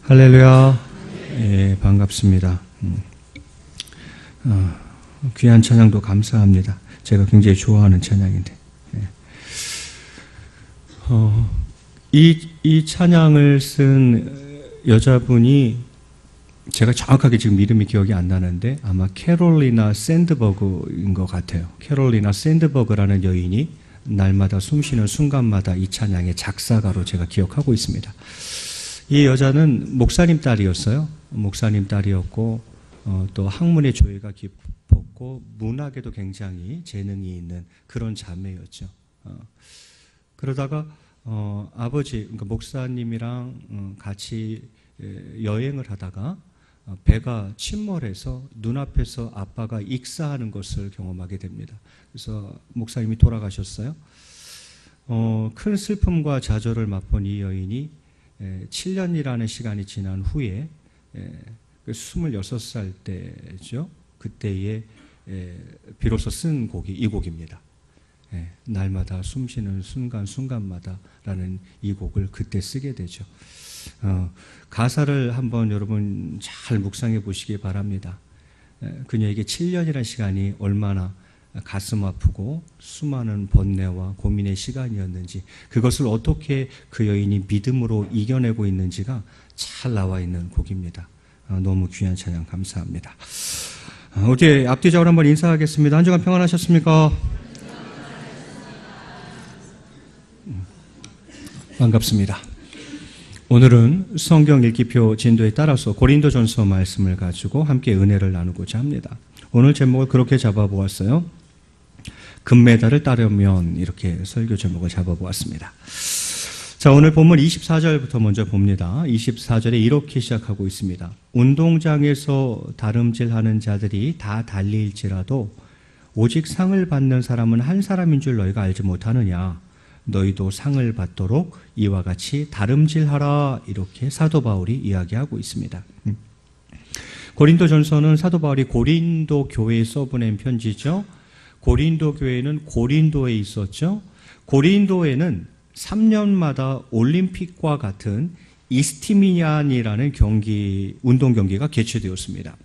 할렐루야. 예, 반갑습니다. 귀한 찬양도 감사합니다. 제가 굉장히 좋아하는 찬양인데. 이 찬양을 쓴 여자분이 제가 정확하게 지금 이름이 기억이 안 나는데 아마 캐롤리나 샌드버그인 것 같아요. 캐롤리나 샌드버그라는 여인이 날마다 숨쉬는 순간마다 이 찬양의 작사가로 제가 기억하고 있습니다. 이 여자는 목사님 딸이었어요. 목사님 딸이었고 또 학문의 조예가 깊었고 문학에도 굉장히 재능이 있는 그런 자매였죠. 그러다가 아버지, 그러니까 목사님이랑 같이 여행을 하다가 배가 침몰해서 눈앞에서 아빠가 익사하는 것을 경험하게 됩니다. 그래서 목사님이 돌아가셨어요. 큰 슬픔과 좌절을 맛본 이 여인이 7년이라는 시간이 지난 후에 26살 때죠. 그때에 비로소 쓴 곡이 이 곡입니다. 날마다 숨쉬는 순간순간마다 라는 이 곡을 그때 쓰게 되죠. 가사를 한번 여러분 잘 묵상해 보시기 바랍니다. 그녀에게 7년이라는 시간이 얼마나 가슴 아프고 수많은 번뇌와 고민의 시간이었는지, 그것을 어떻게 그 여인이 믿음으로 이겨내고 있는지가 잘 나와 있는 곡입니다. 너무 귀한 찬양 감사합니다. 어제 앞뒤적으로 한번 인사하겠습니다. 한 주간 평안하셨습니까? 반갑습니다. 오늘은 성경 읽기표 진도에 따라서 고린도전서 말씀을 가지고 함께 은혜를 나누고자 합니다. 오늘 제목을 그렇게 잡아보았어요. 금메달을 따려면, 이렇게 설교 제목을 잡아보았습니다. 자, 오늘 본문 24절부터 먼저 봅니다. 24절에 이렇게 시작하고 있습니다. 운동장에서 다름질하는 자들이 다 달릴지라도 오직 상을 받는 사람은 한 사람인 줄 너희가 알지 못하느냐. 너희도 상을 받도록 이와 같이 다름질하라. 이렇게 사도 바울이 이야기하고 있습니다. 고린도전서는 사도 바울이 고린도 교회에 써보낸 편지죠. 고린도 교회는 고린도에 있었죠. 고린도에는 3년마다 올림픽과 같은 이스티미안이라는 운동 경기가 개최되었습니다.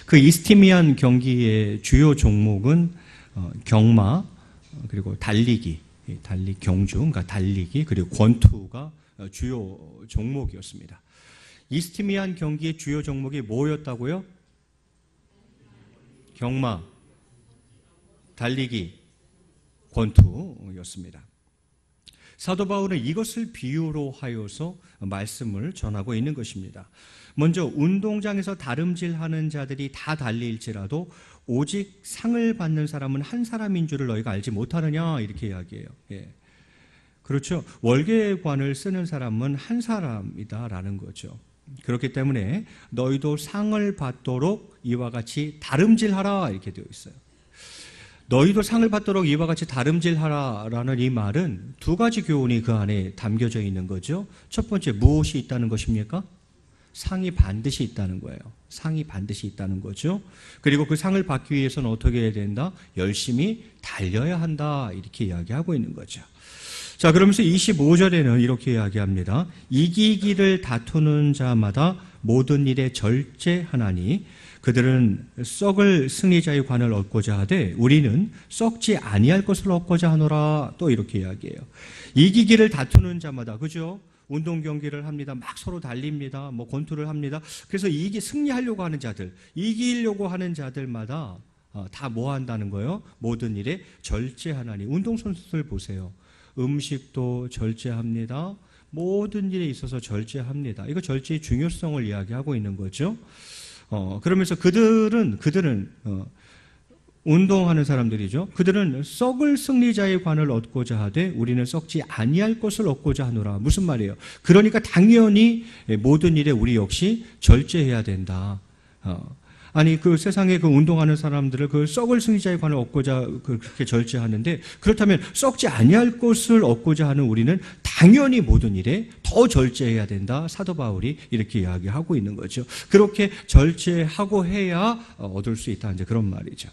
그 이스티미안 경기의 주요 종목은 경마, 그리고 달리기, 경주, 그러니까 달리기, 그리고 권투가 주요 종목이었습니다. 이스티미안 경기의 주요 종목이 뭐였다고요? 경마, 달리기, 권투였습니다. 사도 바울은 이것을 비유로 하여서 말씀을 전하고 있는 것입니다. 먼저 운동장에서 다름질하는 자들이 다 달릴지라도 오직 상을 받는 사람은 한 사람인 줄을 너희가 알지 못하느냐, 이렇게 이야기해요. 그렇죠. 월계관을 쓰는 사람은 한 사람이다라는 거죠. 그렇기 때문에 너희도 상을 받도록 이와 같이 다름질하라, 이렇게 되어 있어요. 너희도 상을 받도록 이와 같이 다름질하라라는 이 말은 두 가지 교훈이 그 안에 담겨져 있는 거죠. 첫 번째, 무엇이 있다는 것입니까? 상이 반드시 있다는 거예요. 상이 반드시 있다는 거죠. 그리고 그 상을 받기 위해서는 어떻게 해야 된다? 열심히 달려야 한다, 이렇게 이야기하고 있는 거죠. 자, 그러면서 25절에는 이렇게 이야기합니다. 이기기를 다투는 자마다 모든 일에 절제하나니 그들은 썩을 승리자의 관을 얻고자 하되 우리는 썩지 아니할 것을 얻고자 하노라. 또 이렇게 이야기해요. 이기기를 다투는 자마다, 그죠? 운동 경기를 합니다. 막 서로 달립니다. 권투를 합니다. 그래서 승리하려고 하는 자들, 이기려고 하는 자들마다 다 뭐 한다는 거예요? 모든 일에 절제하나니. 운동선수들 보세요. 음식도 절제합니다. 모든 일에 있어서 절제합니다. 이거 절제의 중요성을 이야기하고 있는 거죠. 그러면서 그들은 운동하는 사람들이죠. 그들은 썩을 승리자의 관을 얻고자 하되 우리는 썩지 아니할 것을 얻고자 하노라. 무슨 말이에요? 그러니까 당연히 모든 일에 우리 역시 절제해야 된다. 아니, 그 세상에 그 운동하는 사람들을 그 썩을 승리자의 관을 얻고자 그렇게 절제하는데, 그렇다면 썩지 아니할 것을 얻고자 하는 우리는 당연히 모든 일에 더 절제해야 된다. 사도 바울이 이렇게 이야기하고 있는 거죠. 그렇게 절제하고 해야 얻을 수 있다, 이제 그런 말이죠.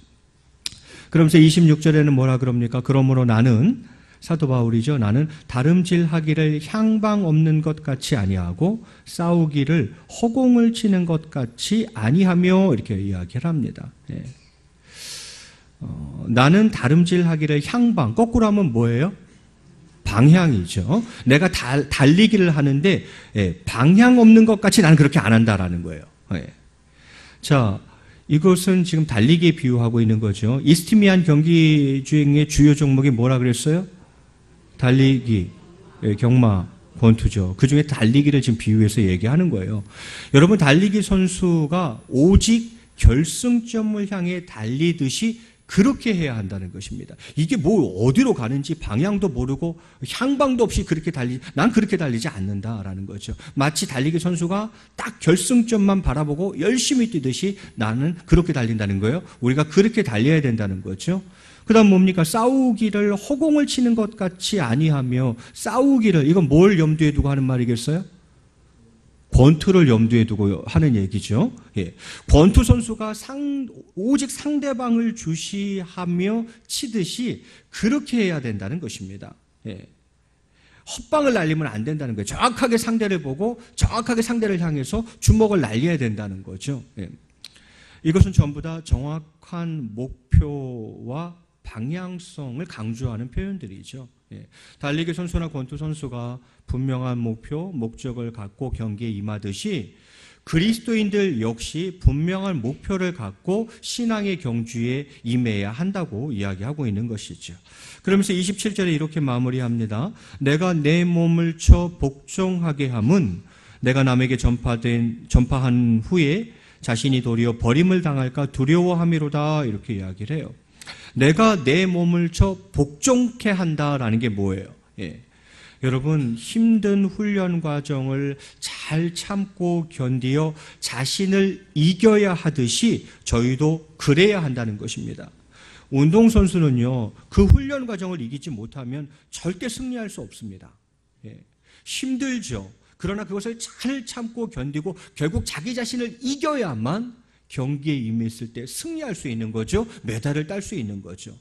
그러면서 26절에는 뭐라 그럽니까? 그러므로 나는 사도 바울이죠. 나는 다름질하기를 향방 없는 것 같이 아니하고 싸우기를 허공을 치는 것 같이 아니하며 이렇게 이야기를 합니다. 예. 나는 다름질하기를 향방, 거꾸로 하면 뭐예요? 방향이죠. 내가 달리기를 하는데 방향 없는 것 같이 나는 그렇게 안 한다라는 거예요. 자, 이것은 지금 달리기에 비유하고 있는 거죠. 이스티미안 경기 주행의 주요 종목이 뭐라 그랬어요? 달리기, 경마, 권투죠. 그 중에 달리기를 지금 비유해서 얘기하는 거예요. 여러분, 달리기 선수가 오직 결승점을 향해 달리듯이 그렇게 해야 한다는 것입니다. 이게 뭐 어디로 가는지 방향도 모르고 향방도 없이 난 그렇게 달리지 않는다라는 거죠. 마치 달리기 선수가 딱 결승점만 바라보고 열심히 뛰듯이 나는 그렇게 달린다는 거예요. 우리가 그렇게 달려야 된다는 거죠. 그다음 뭡니까? 싸우기를 허공을 치는 것 같이 아니하며 싸우기를, 이건 뭘 염두에 두고 하는 말이겠어요? 권투를 염두에 두고 하는 얘기죠. 예. 권투 선수가 오직 상대방을 주시하며 치듯이 그렇게 해야 된다는 것입니다. 예. 헛방을 날리면 안 된다는 거예요. 정확하게 상대를 보고 정확하게 상대를 향해서 주먹을 날려야 된다는 거죠. 예. 이것은 전부 다 정확한 목표와 방향성을 강조하는 표현들이죠. 예. 달리기 선수나 권투 선수가 분명한 목적을 갖고 경기에 임하듯이 그리스도인들 역시 분명한 목표를 갖고 신앙의 경주에 임해야 한다고 이야기하고 있는 것이죠. 그러면서 27절에 이렇게 마무리합니다. 내가 내 몸을 쳐 복종하게 함은 내가 남에게 전파한 후에 자신이 도리어 버림을 당할까 두려워함이로다, 이렇게 이야기를 해요. 내가 내 몸을 쳐 복종케 한다라는 게 뭐예요? 예. 여러분, 힘든 훈련 과정을 잘 참고 견디어 자신을 이겨야 하듯이 저희도 그래야 한다는 것입니다. 운동선수는요, 그 훈련 과정을 이기지 못하면 절대 승리할 수 없습니다. 예. 힘들죠. 그러나 그것을 잘 참고 견디고 결국 자기 자신을 이겨야만 경기에 임했을 때 승리할 수 있는 거죠. 메달을 딸 수 있는 거죠.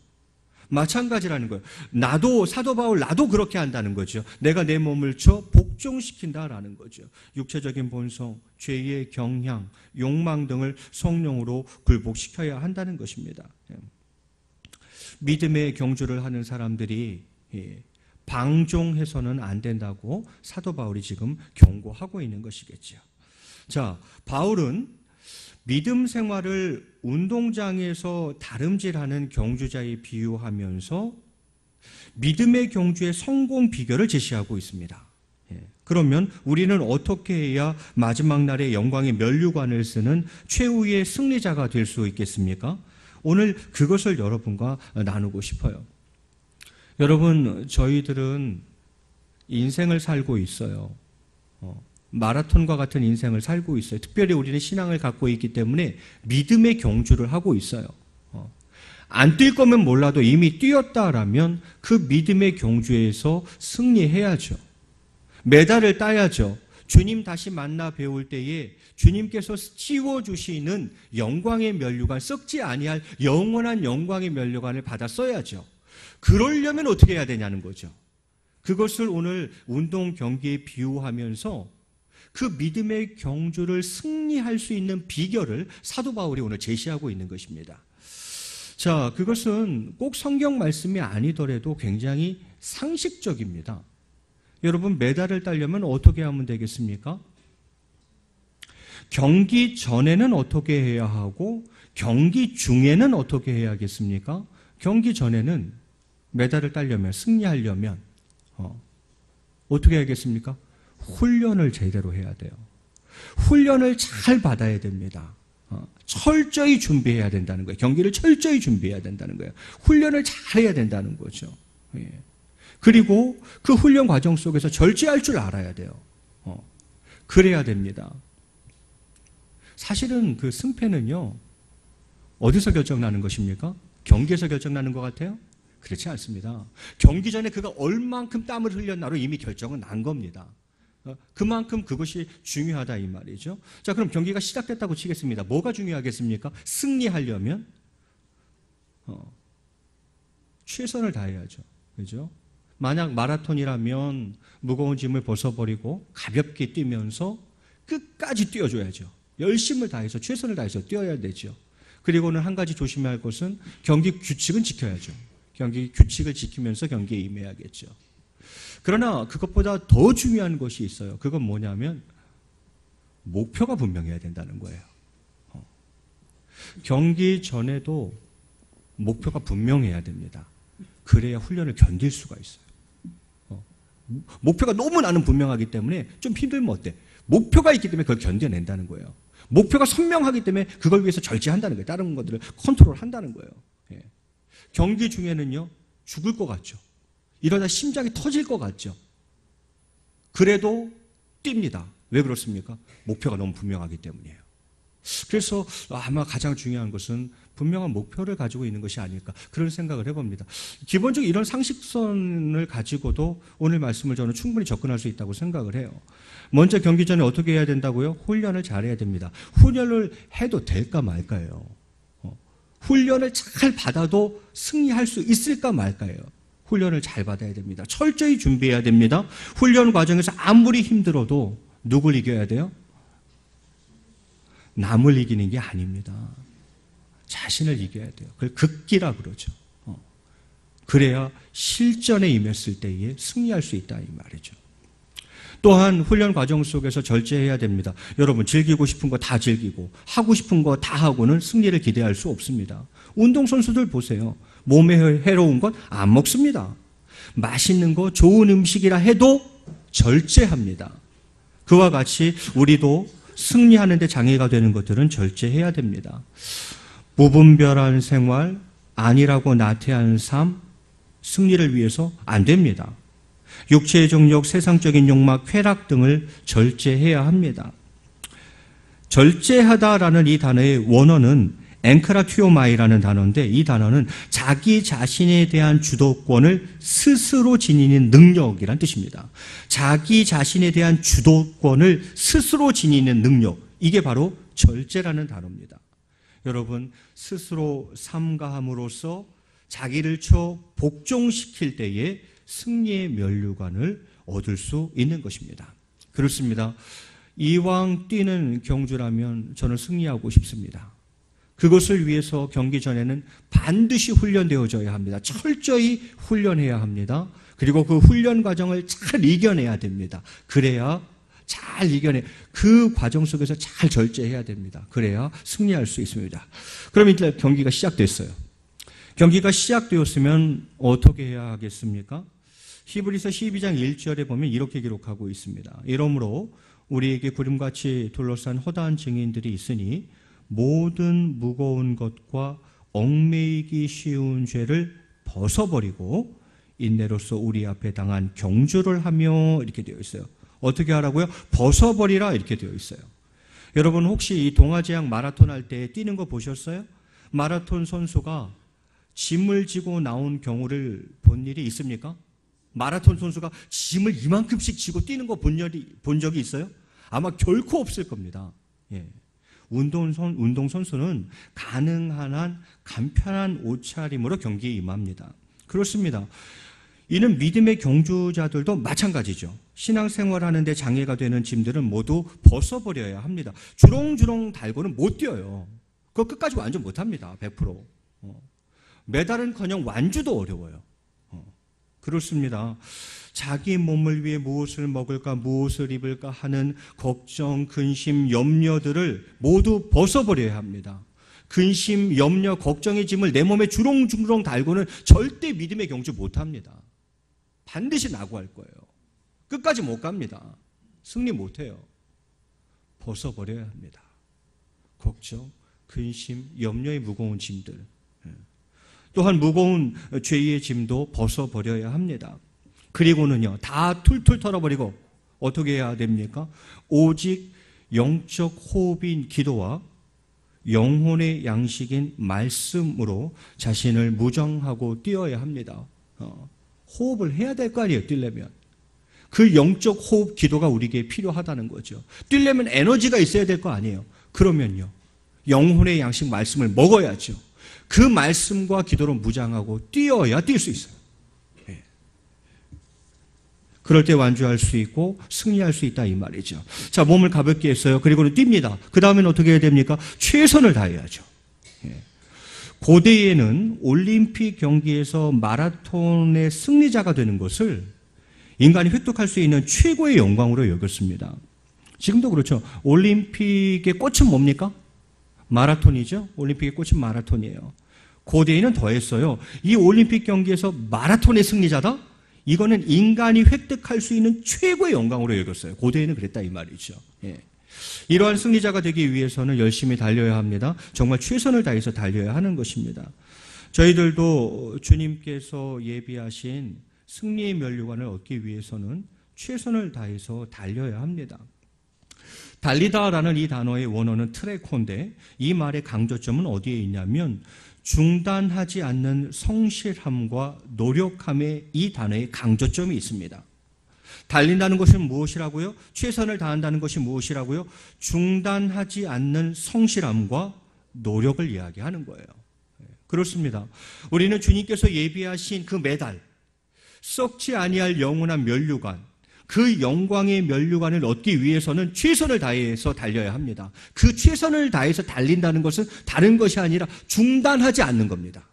마찬가지라는 거예요. 사도 바울 나도 그렇게 한다는 거죠. 내가 내 몸을 쳐 복종시킨다라는 거죠. 육체적인 본성, 죄의 경향, 욕망 등을 성령으로 굴복시켜야 한다는 것입니다. 믿음의 경주를 하는 사람들이 방종해서는 안 된다고 사도 바울이 지금 경고하고 있는 것이겠죠. 자, 바울은 믿음 생활을 운동장에서 다름질하는 경주자에 비유하면서 믿음의 경주의 성공 비결을 제시하고 있습니다. 그러면 우리는 어떻게 해야 마지막 날의 영광의 면류관을 쓰는 최후의 승리자가 될 수 있겠습니까? 오늘 그것을 여러분과 나누고 싶어요. 여러분, 저희들은 인생을 살고 있어요. 마라톤과 같은 인생을 살고 있어요. 특별히 우리는 신앙을 갖고 있기 때문에 믿음의 경주를 하고 있어요. 안 뛸 거면 몰라도 이미 뛰었다라면 그 믿음의 경주에서 승리해야죠. 메달을 따야죠. 주님 다시 만나 뵈올 때에 주님께서 씌워주시는 영광의 면류관, 썩지 아니할 영원한 영광의 면류관을 받아 써야죠. 그러려면 어떻게 해야 되냐는 거죠. 그것을 오늘 운동 경기에 비유하면서 그 믿음의 경주를 승리할 수 있는 비결을 사도 바울이 오늘 제시하고 있는 것입니다. 자, 그것은 꼭 성경 말씀이 아니더라도 굉장히 상식적입니다. 여러분, 메달을 따려면 어떻게 하면 되겠습니까? 경기 전에는 어떻게 해야 하고 경기 중에는 어떻게 해야겠습니까? 경기 전에는 메달을 따려면, 승리하려면 어떻게 해야겠습니까? 훈련을 제대로 해야 돼요. 훈련을 잘 받아야 됩니다. 철저히 준비해야 된다는 거예요. 경기를 철저히 준비해야 된다는 거예요. 훈련을 잘 해야 된다는 거죠. 예. 그리고 그 훈련 과정 속에서 절제할 줄 알아야 돼요. 그래야 됩니다. 사실은 그 승패는요, 어디서 결정나는 것입니까? 경기에서 결정나는 것 같아요? 그렇지 않습니다. 경기 전에 그가 얼만큼 땀을 흘렸나로 이미 결정은 난 겁니다. 그만큼 그것이 중요하다 이 말이죠. 자, 그럼 경기가 시작됐다고 치겠습니다. 뭐가 중요하겠습니까? 승리하려면 최선을 다해야죠. 그죠? 만약 마라톤이라면 무거운 짐을 벗어버리고 가볍게 뛰면서 끝까지 뛰어줘야죠. 열심을 다해서 최선을 다해서 뛰어야 되죠. 그리고는 한 가지 조심해야 할 것은 경기 규칙은 지켜야죠. 경기 규칙을 지키면서 경기에 임해야겠죠. 그러나 그것보다 더 중요한 것이 있어요. 그건 뭐냐면 목표가 분명해야 된다는 거예요. 경기 전에도 목표가 분명해야 됩니다. 그래야 훈련을 견딜 수가 있어요. 목표가 너무 나는 분명하기 때문에 좀 힘들면 어때? 목표가 있기 때문에 그걸 견뎌낸다는 거예요. 목표가 선명하기 때문에 그걸 위해서 절제한다는 거예요. 다른 것들을 컨트롤한다는 거예요. 예. 경기 중에는요, 죽을 것 같죠. 이러다 심장이 터질 것 같죠. 그래도 뜁니다. 왜 그렇습니까? 목표가 너무 분명하기 때문이에요. 그래서 아마 가장 중요한 것은 분명한 목표를 가지고 있는 것이 아닐까, 그런 생각을 해봅니다. 기본적으로 이런 상식선을 가지고도 오늘 말씀을 저는 충분히 접근할 수 있다고 생각을 해요. 먼저 경기 전에 어떻게 해야 된다고요? 훈련을 잘해야 됩니다. 훈련을 해도 될까 말까요? 훈련을 잘 받아도 승리할 수 있을까 말까요? 훈련을 잘 받아야 됩니다. 철저히 준비해야 됩니다. 훈련 과정에서 아무리 힘들어도 누굴 이겨야 돼요? 남을 이기는 게 아닙니다. 자신을 이겨야 돼요. 그걸 극기라 그러죠. 그래야 실전에 임했을 때에 승리할 수 있다 이 말이죠. 또한 훈련 과정 속에서 절제해야 됩니다. 여러분, 즐기고 싶은 거 다 즐기고 하고 싶은 거 다 하고는 승리를 기대할 수 없습니다. 운동선수들 보세요. 몸에 해로운 건 안 먹습니다. 맛있는 거, 좋은 음식이라 해도 절제합니다. 그와 같이 우리도 승리하는 데 장애가 되는 것들은 절제해야 됩니다. 무분별한 생활, 안일하고 나태한 삶, 승리를 위해서 안 됩니다. 육체의 정욕, 세상적인 욕망, 쾌락 등을 절제해야 합니다. 절제하다라는 이 단어의 원어는 앵크라튜오마이라는 단어인데, 이 단어는 자기 자신에 대한 주도권을 스스로 지니는 능력이란 뜻입니다. 자기 자신에 대한 주도권을 스스로 지니는 능력, 이게 바로 절제라는 단어입니다. 여러분, 스스로 삼가함으로써 자기를 복종시킬 때에 승리의 면류관을 얻을 수 있는 것입니다. 그렇습니다. 이왕 뛰는 경주라면 저는 승리하고 싶습니다. 그것을 위해서 경기 전에는 반드시 훈련되어져야 합니다. 철저히 훈련해야 합니다. 그리고 그 훈련 과정을 잘 이겨내야 됩니다. 그래야 잘 그 과정 속에서 잘 절제해야 됩니다. 그래야 승리할 수 있습니다. 그럼 이제 경기가 시작됐어요. 경기가 시작되었으면 어떻게 해야 하겠습니까? 히브리서 12장 1절에 보면 이렇게 기록하고 있습니다. 이러므로 우리에게 구름같이 둘러싼 허다한 증인들이 있으니 모든 무거운 것과 얽매이기 쉬운 죄를 벗어버리고 인내로서 우리 앞에 당한 경주를 하며, 이렇게 되어 있어요. 어떻게 하라고요? 벗어버리라, 이렇게 되어 있어요. 여러분, 혹시 이 동아지향 마라톤 할 때 뛰는 거 보셨어요? 마라톤 선수가 짐을 지고 나온 경우를 본 일이 있습니까? 마라톤 선수가 짐을 이만큼씩 지고 뛰는 거 본 적이 있어요? 아마 결코 없을 겁니다. 예. 운동선수는 가능한 한 간편한 옷차림으로 경기에 임합니다. 그렇습니다. 이는 믿음의 경주자들도 마찬가지죠. 신앙생활하는데 장애가 되는 짐들은 모두 벗어버려야 합니다. 주렁주렁 달고는 못 뛰어요. 그거 끝까지 완주 못합니다. 100%. 메달은커녕 완주도 어려워요. 그렇습니다. 자기 몸을 위해 무엇을 먹을까, 무엇을 입을까 하는 걱정, 근심, 염려들을 모두 벗어버려야 합니다. 근심, 염려, 걱정의 짐을 내 몸에 주렁주렁 달고는 절대 믿음의 경주 못합니다. 반드시 낙오할 거예요. 끝까지 못 갑니다. 승리 못해요. 벗어버려야 합니다. 걱정, 근심, 염려의 무거운 짐들, 또한 무거운 죄의 짐도 벗어버려야 합니다. 그리고는요, 다 툴툴 털어버리고 어떻게 해야 됩니까? 오직 영적 호흡인 기도와 영혼의 양식인 말씀으로 자신을 무장하고 뛰어야 합니다. 호흡을 해야 될 거 아니에요, 뛰려면. 그 영적 호흡 기도가 우리에게 필요하다는 거죠. 뛰려면 에너지가 있어야 될 거 아니에요. 그러면요, 영혼의 양식 말씀을 먹어야죠. 그 말씀과 기도로 무장하고 뛰어야 뛸 수 있어요. 네. 그럴 때 완주할 수 있고 승리할 수 있다 이 말이죠. 자, 몸을 가볍게 했어요. 그리고는 뜁니다. 그 다음엔 어떻게 해야 됩니까? 최선을 다해야죠. 고대에는 올림픽 경기에서 마라톤의 승리자가 되는 것을 인간이 획득할 수 있는 최고의 영광으로 여겼습니다. 지금도 그렇죠. 올림픽의 꽃은 뭡니까? 마라톤이죠. 올림픽의 꽃은 마라톤이에요. 고대에는 더했어요. 이 올림픽 경기에서 마라톤의 승리자다? 이거는 인간이 획득할 수 있는 최고의 영광으로 여겼어요. 고대에는 그랬다 이 말이죠. 예. 이러한 승리자가 되기 위해서는 열심히 달려야 합니다. 정말 최선을 다해서 달려야 하는 것입니다. 저희들도 주님께서 예비하신 승리의 면류관을 얻기 위해서는 최선을 다해서 달려야 합니다. 달리다라는 이 단어의 원어는 트레코인데 이 말의 강조점은 어디에 있냐면 중단하지 않는 성실함과 노력함에 이 단어의 강조점이 있습니다. 달린다는 것은 무엇이라고요? 최선을 다한다는 것이 무엇이라고요? 중단하지 않는 성실함과 노력을 이야기하는 거예요. 그렇습니다. 우리는 주님께서 예비하신 그 메달, 썩지 아니할 영원한 면류관, 그 영광의 면류관을 얻기 위해서는 최선을 다해서 달려야 합니다. 그 최선을 다해서 달린다는 것은 다른 것이 아니라 중단하지 않는 겁니다.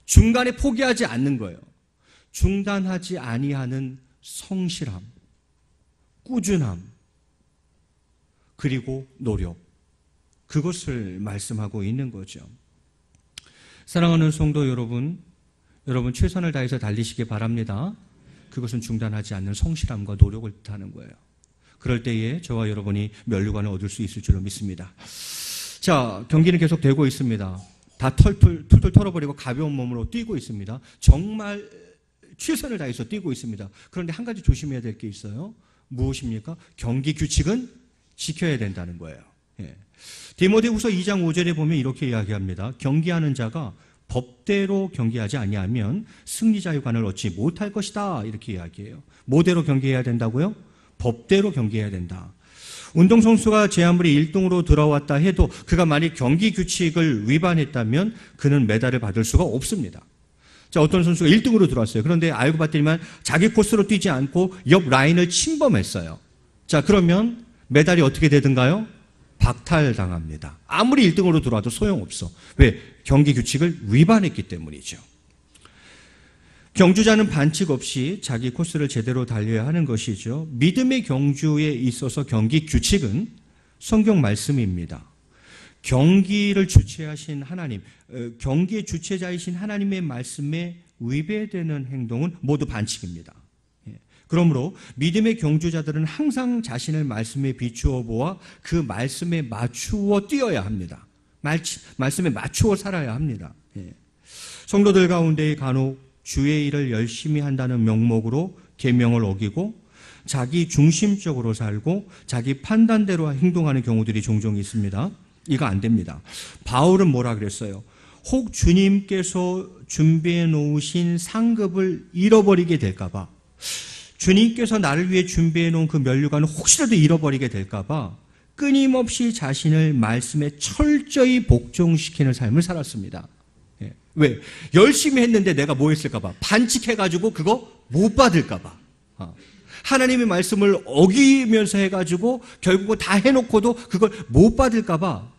중간에 포기하지 않는 거예요. 중단하지 아니하는 성실함, 꾸준함, 그리고 노력, 그것을 말씀하고 있는 거죠. 사랑하는 성도 여러분, 여러분 최선을 다해서 달리시기 바랍니다. 그것은 중단하지 않는 성실함과 노력을 뜻하는 거예요. 그럴 때에 저와 여러분이 면류관을 얻을 수 있을 줄로 믿습니다. 자, 경기는 계속 되고 있습니다. 다 툴툴 털어버리고 가벼운 몸으로 뛰고 있습니다. 정말 최선을 다해서 뛰고 있습니다. 그런데 한 가지 조심해야 될 게 있어요. 무엇입니까? 경기 규칙은 지켜야 된다는 거예요. 예. 디모데후서 2장 5절에 보면 이렇게 이야기합니다. 경기하는 자가 법대로 경기하지 아니하면 승리자의 관을 얻지 못할 것이다. 이렇게 이야기해요. 뭐대로 경기해야 된다고요? 법대로 경기해야 된다. 운동선수가 제 아무리 1등으로 들어왔다 해도 그가 만약 경기 규칙을 위반했다면 그는 메달을 받을 수가 없습니다. 자, 어떤 선수가 1등으로 들어왔어요. 그런데 알고 봤더니만 자기 코스로 뛰지 않고 옆 라인을 침범했어요. 자, 그러면 메달이 어떻게 되든가요? 박탈당합니다. 아무리 1등으로 들어와도 소용없어. 왜? 경기 규칙을 위반했기 때문이죠. 경주자는 반칙 없이 자기 코스를 제대로 달려야 하는 것이죠. 믿음의 경주에 있어서 경기 규칙은 성경 말씀입니다. 경기를 주최하신 하나님, 경기의 주체자이신 하나님의 말씀에 위배되는 행동은 모두 반칙입니다. 그러므로 믿음의 경주자들은 항상 자신을 말씀에 비추어 보아 그 말씀에 맞추어 뛰어야 합니다. 말씀에 맞추어 살아야 합니다. 성도들 가운데 간혹 주의 일을 열심히 한다는 명목으로 계명을 어기고 자기 중심적으로 살고 자기 판단대로 행동하는 경우들이 종종 있습니다. 이거 안 됩니다. 바울은 뭐라 그랬어요? 혹 주님께서 준비해 놓으신 상급을 잃어버리게 될까 봐, 주님께서 나를 위해 준비해 놓은 그 면류관을 혹시라도 잃어버리게 될까 봐 끊임없이 자신을 말씀에 철저히 복종시키는 삶을 살았습니다. 왜? 열심히 했는데 내가 뭐 했을까 봐, 반칙해가지고 그거 못 받을까 봐, 하나님의 말씀을 어기면서 해가지고 결국 다 해놓고도 그걸 못 받을까 봐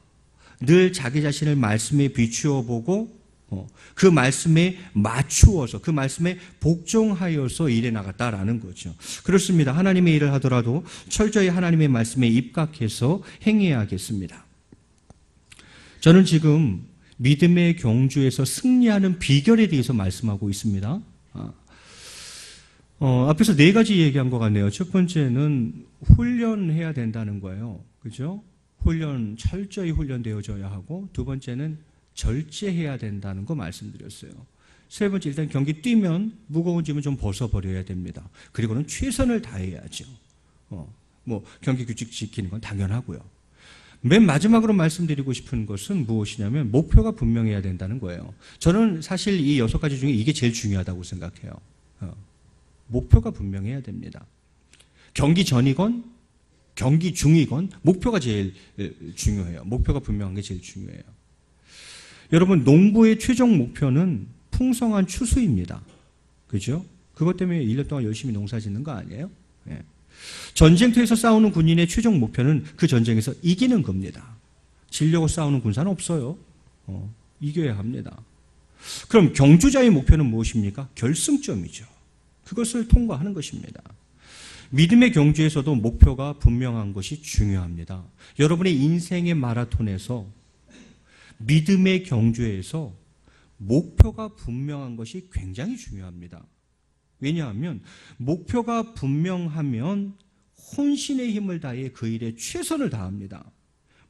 늘 자기 자신을 말씀에 비추어 보고 그 말씀에 맞추어서 그 말씀에 복종하여서 일해 나갔다라는 거죠. 그렇습니다. 하나님의 일을 하더라도 철저히 하나님의 말씀에 입각해서 행해야겠습니다. 저는 지금 믿음의 경주에서 승리하는 비결에 대해서 말씀하고 있습니다. 앞에서 4가지 얘기한 것 같네요. 첫 번째는 훈련해야 된다는 거예요. 그죠? 철저히 훈련되어져야 하고, 두 번째는 절제해야 된다는 거 말씀드렸어요. 세 번째, 일단 경기 뛰면 무거운 짐은 좀 벗어버려야 됩니다. 그리고는 최선을 다해야죠. 경기 규칙 지키는 건 당연하고요. 맨 마지막으로 말씀드리고 싶은 것은 무엇이냐면 목표가 분명해야 된다는 거예요. 저는 사실 이 6가지 중에 이게 제일 중요하다고 생각해요. 목표가 분명해야 됩니다. 경기 전이건 경기 중이건 목표가 제일 중요해요. 목표가 분명한 게 제일 중요해요. 여러분, 농부의 최종 목표는 풍성한 추수입니다. 그죠? 그것 때문에 1년 동안 열심히 농사 짓는 거 아니에요? 예. 전쟁터에서 싸우는 군인의 최종 목표는 그 전쟁에서 이기는 겁니다. 지려고 싸우는 군사는 없어요. 이겨야 합니다. 그럼 경주자의 목표는 무엇입니까? 결승점이죠. 그것을 통과하는 것입니다. 믿음의 경주에서도 목표가 분명한 것이 중요합니다. 여러분의 인생의 마라톤에서 믿음의 경주에서 목표가 분명한 것이 굉장히 중요합니다. 왜냐하면 목표가 분명하면 혼신의 힘을 다해 그 일에 최선을 다합니다.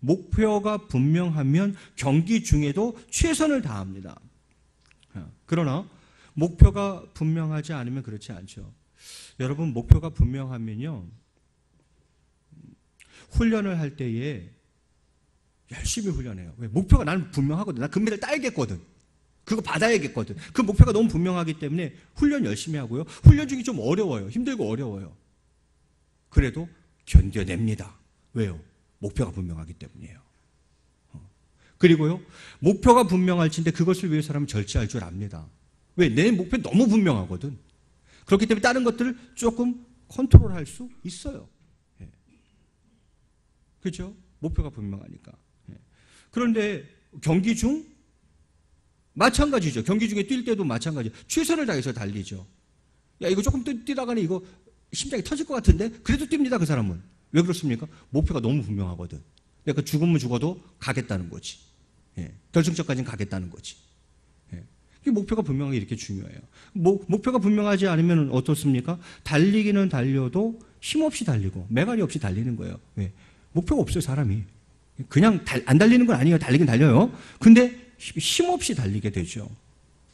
목표가 분명하면 경기 중에도 최선을 다합니다. 그러나 목표가 분명하지 않으면 그렇지 않죠. 여러분, 목표가 분명하면요, 훈련을 할 때에 열심히 훈련해요. 왜? 목표가 나는 분명하거든. 나 금메달 따야겠거든. 그거 받아야겠거든. 그 목표가 너무 분명하기 때문에 훈련 열심히 하고요. 훈련 중에 좀 어려워요. 힘들고 어려워요. 그래도 견뎌냅니다. 왜요? 목표가 분명하기 때문이에요. 그리고요, 목표가 분명할진데 그것을 위해서라면 절제할 줄 압니다. 왜? 내 목표 너무 분명하거든. 그렇기 때문에 다른 것들을 조금 컨트롤할 수 있어요. 그렇죠? 목표가 분명하니까. 그런데 경기 중 마찬가지죠. 경기 중에 뛸 때도 마찬가지. 최선을 다해서 달리죠. 야, 이거 조금 뛰다가는 이거 심장이 터질 것 같은데 그래도 뜁니다. 그 사람은. 왜 그렇습니까? 목표가 너무 분명하거든. 그러니까 죽으면 죽어도 가겠다는 거지. 결승점까지는 가겠다는 거지. 목표가 분명하게 이렇게 중요해요. 목표가 분명하지 않으면 어떻습니까? 달리기는 달려도 힘없이 달리고 매가리 없이 달리는 거예요. 왜? 목표가 없어요, 사람이. 그냥 안 달리는 건 아니에요. 달리긴 달려요. 근데 힘없이 달리게 되죠.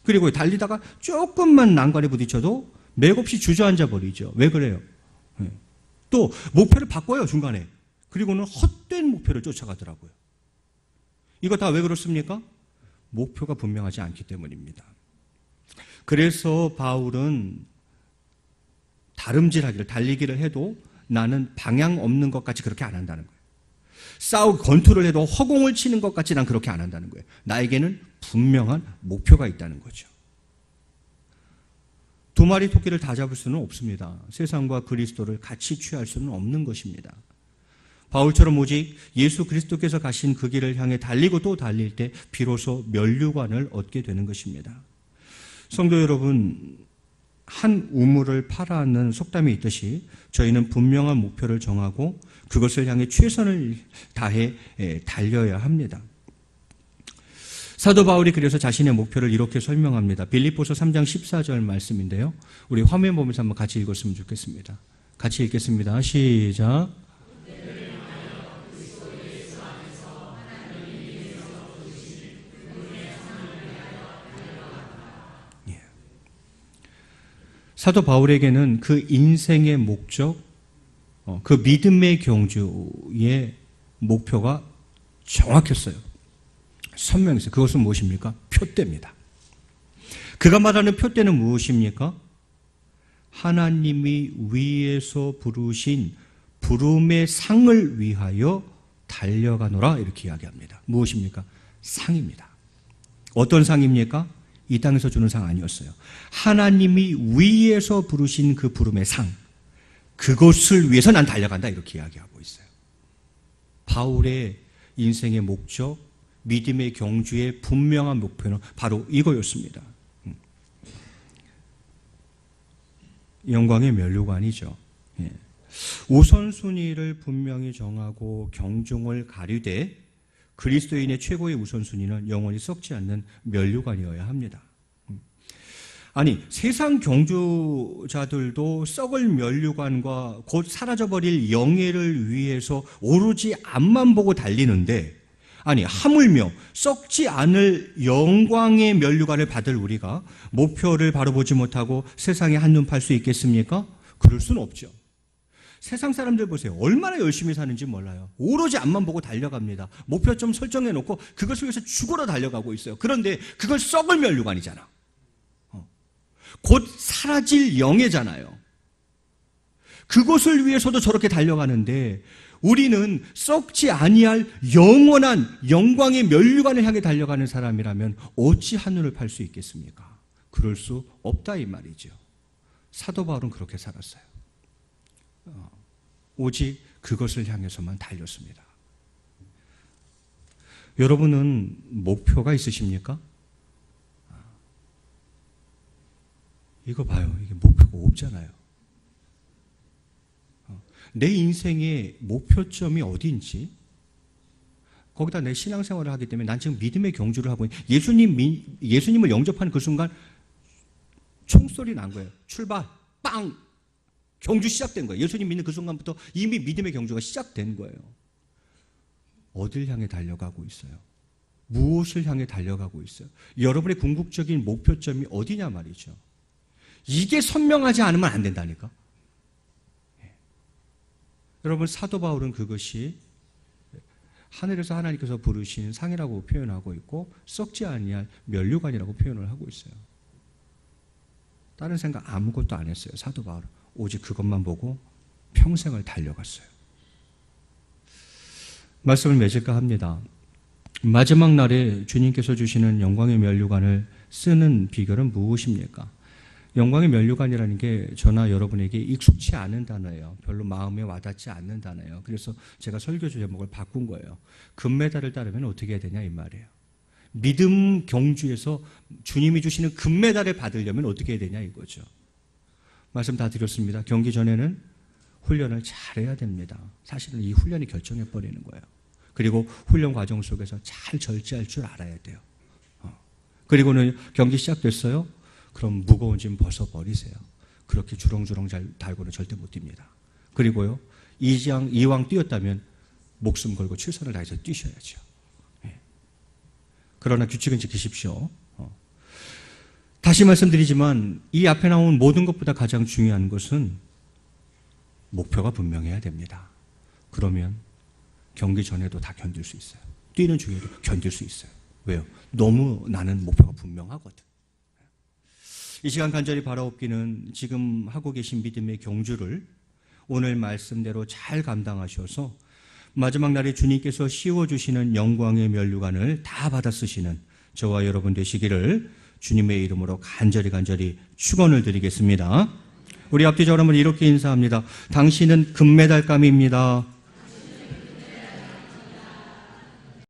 그리고 달리다가 조금만 난관에 부딪혀도 맥없이 주저앉아 버리죠. 왜 그래요? 또 목표를 바꿔요, 중간에. 그리고는 헛된 목표를 쫓아가더라고요. 이거 다 왜 그렇습니까? 목표가 분명하지 않기 때문입니다. 그래서 바울은 다름질하기를, 달리기를 해도 나는 방향 없는 것 같이 그렇게 안 한다는 거예요. 권투를 해도 허공을 치는 것 같이 난 그렇게 안 한다는 거예요. 나에게는 분명한 목표가 있다는 거죠. 두 마리 토끼를 다 잡을 수는 없습니다. 세상과 그리스도를 같이 취할 수는 없는 것입니다. 바울처럼 오직 예수 그리스도께서 가신 그 길을 향해 달리고 또 달릴 때 비로소 면류관을 얻게 되는 것입니다. 성도 여러분, 한 우물을 팔아안는 속담이 있듯이 저희는 분명한 목표를 정하고 그것을 향해 최선을 다해 달려야 합니다. 사도 바울이 그래서 자신의 목표를 이렇게 설명합니다. 빌립보서 3장 14절 말씀인데요. 우리 화면 보면서 한번 같이 읽었으면 좋겠습니다. 같이 읽겠습니다. 시작. 사도 바울에게는 그 인생의 목적, 그 믿음의 경주의 목표가 정확했어요. 선명했어요. 그것은 무엇입니까? 표대입니다. 그가 말하는 표대는 무엇입니까? 하나님이 위에서 부르신 부름의 상을 위하여 달려가노라, 이렇게 이야기합니다. 무엇입니까? 상입니다. 어떤 상입니까? 이 땅에서 주는 상 아니었어요. 하나님이 위에서 부르신 그 부름의 상, 그것을 위해서 난 달려간다, 이렇게 이야기하고 있어요. 바울의 인생의 목적, 믿음의 경주의 분명한 목표는 바로 이거였습니다. 영광의 면류관이죠. 우선순위를 분명히 정하고 경중을 가리되 그리스도인의 최고의 우선순위는 영원히 썩지 않는 면류관이어야 합니다. 아니, 세상 경주자들도 썩을 면류관과 곧 사라져버릴 영예를 위해서 오로지 앞만 보고 달리는데, 아니, 하물며 썩지 않을 영광의 면류관을 받을 우리가 목표를 바로 보지 못하고 세상에 한눈 팔 수 있겠습니까? 그럴 수는 없죠. 세상 사람들 보세요. 얼마나 열심히 사는지 몰라요. 오로지 앞만 보고 달려갑니다. 목표점 설정해놓고 그것을 위해서 죽어라 달려가고 있어요. 그런데 그걸 썩을 면류관이잖아. 곧 사라질 영예잖아요. 그것을 위해서도 저렇게 달려가는데 우리는 썩지 아니할 영원한 영광의 면류관을 향해 달려가는 사람이라면 어찌 한눈을 팔 수 있겠습니까? 그럴 수 없다, 이 말이죠. 사도 바울은 그렇게 살았어요. 오직 그것을 향해서만 달렸습니다. 여러분은 목표가 있으십니까? 이거 봐요. 이게 목표가 없잖아요. 내 인생의 목표점이 어디인지, 거기다 내 신앙생활을 하기 때문에 난 지금 믿음의 경주를 하고 예수님을 영접하는 그 순간 총소리 난 거예요. 출발, 빵! 경주 시작된 거예요. 예수님 믿는 그 순간부터 이미 믿음의 경주가 시작된 거예요. 어딜 향해 달려가고 있어요? 무엇을 향해 달려가고 있어요? 여러분의 궁극적인 목표점이 어디냐 말이죠. 이게 선명하지 않으면 안 된다니까. 여러분, 사도 바울은 그것이 하늘에서 하나님께서 부르신 상이라고 표현하고 있고 썩지 아니할 면류관이라고 표현을 하고 있어요. 다른 생각 아무것도 안 했어요. 사도 바울은 오직 그것만 보고 평생을 달려갔어요. 말씀을 맺을까 합니다. 마지막 날에 주님께서 주시는 영광의 면류관을 쓰는 비결은 무엇입니까? 영광의 면류관이라는 게 저나 여러분에게 익숙치 않은 단어예요. 별로 마음에 와닿지 않는 단어예요. 그래서 제가 설교 제목을 바꾼 거예요. 금메달을 따르면 어떻게 해야 되냐 이 말이에요. 믿음 경주에서 주님이 주시는 금메달을 받으려면 어떻게 해야 되냐 이거죠. 말씀 다 드렸습니다. 경기 전에는 훈련을 잘해야 됩니다. 사실은 이 훈련이 결정해 버리는 거예요. 그리고 훈련 과정 속에서 잘 절제할 줄 알아야 돼요. 그리고는 경기 시작됐어요? 그럼 무거운 짐 벗어버리세요. 그렇게 주렁주렁 잘 달고는 절대 못 뜁니다. 그리고요, 이왕 뛰었다면 목숨 걸고 최선을 다해서 뛰셔야죠. 그러나 규칙은 지키십시오. 다시 말씀드리지만 이 앞에 나온 모든 것보다 가장 중요한 것은 목표가 분명해야 됩니다. 그러면 경기 전에도 다 견딜 수 있어요. 뛰는 중에도 견딜 수 있어요. 왜요? 너무 나는 목표가 분명하거든. 이 시간 간절히 바라옵기는 지금 하고 계신 믿음의 경주를 오늘 말씀대로 잘 감당하셔서 마지막 날에 주님께서 씌워주시는 영광의 면류관을 다 받아 쓰시는 저와 여러분 되시기를 주님의 이름으로 간절히 축원을 드리겠습니다. 우리 앞뒤적으로 한번 이렇게 인사합니다. 당신은 금메달감입니다.